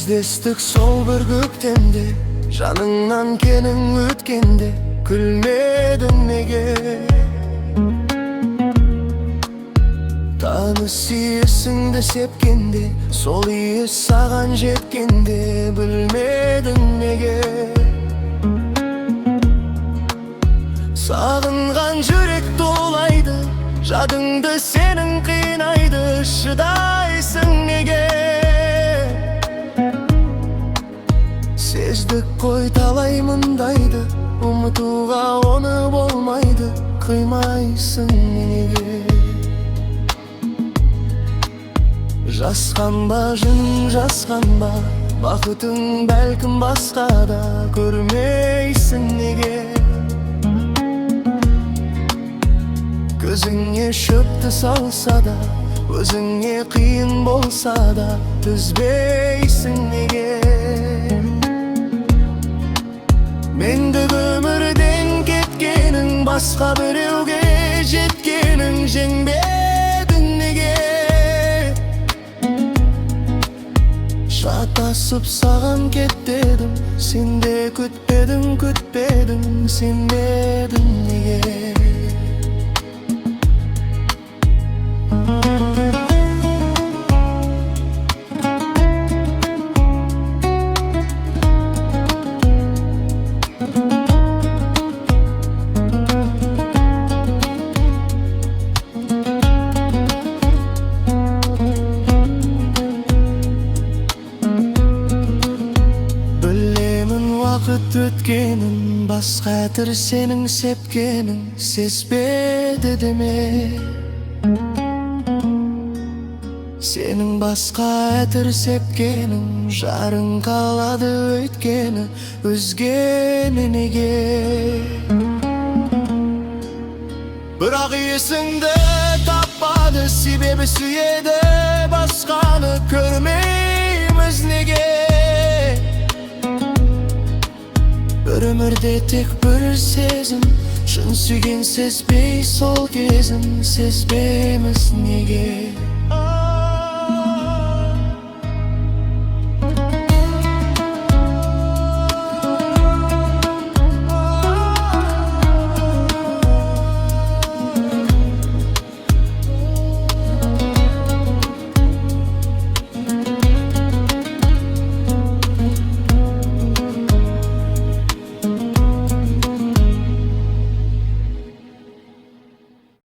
Кездестік сол бір көктемде, жаныңнан кенің өткенде, күлмедің неге? Таныс иесіңді сепкенде, сол иес саған жеткенде, білмедің неге? Сағынған жүрек толайды, жадыңды сенің қинайды, шыдайсың неге? Сездік қой талай мұндайды, ұмытуға оны болмайды, қимайсың неге? Жасқанба жын жасқанба, бақытың бәлкім басқада, көрмейсің неге? Көзіңе шөпті салса да, өзіңе қиын болса да, түзбейсің неге? Мендік өмірден кеткенің, басқа біреуге жеткенің, жеңбедің неге? Шатасып саған кет дедім, сен де күтпедің, сенбедің неге? Уақыт өткенін, басқа әтір сенің сепкенің, сезбеді деме? Сенің басқа әтір сепкенің, жарың қалады өйткені, өзгені неге? Бірақ есіңді таппады, себебі сүйеді басқаны, көрмейміз неге? Бір өмірде тек бір сезім, шын сүйген сезбей сол кезін, сезбейміз неге?